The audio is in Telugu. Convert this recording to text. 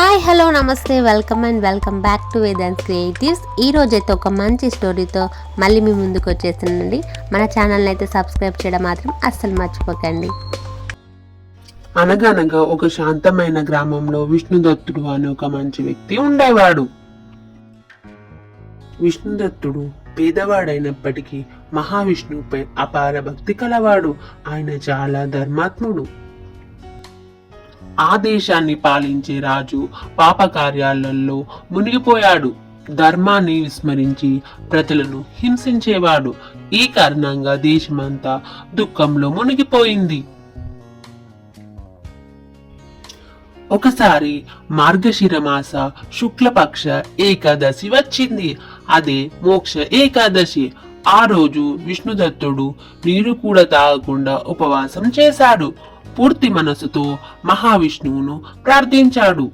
హాయ్ హలో నమస్తే welcome back to Vedant creatives. ఈ రోజైతే ఒక మంచి స్టోరీతో మళ్ళీ మీ ముందుకు వచ్చేసిందండి. మన ఛానల్ని అయితే సబ్స్క్రైబ్ చేయడం మాత్రం అస్సలు మర్చిపోకండి. అనగనగా ఒక శాంతమైన గ్రామంలో విష్ణుదత్తుడు అనే ఒక మంచి వ్యక్తి ఉండేవాడు. విష్ణుదత్తుడు పేదవాడైనప్పటికీ మహావిష్ణువుపై అపార భక్తి కలవాడు. ఆయన చాలా ధర్మాత్ముడు. ఆ దేశాన్ని పాలించే రాజు పాపకార్యాలలో మునిగిపోయాడు. ధర్మాన్ని విస్మరించి ప్రజలను హింసించేవాడు. ఈ కారణంగా దేశమంతా దుఃఖంలో మునిగిపోయింది. ఒకసారి మార్గశిర మాస శుక్లపక్ష ఏకాదశి వచ్చింది. అదే మోక్ష ఏకాదశి. ఆ రోజు విష్ణుదత్తుడు నీరు కూడా తాగకుండా ఉపవాసం చేశాడు. పూర్తి మనసుతో మహావిష్ణువును ప్రార్థించాడు.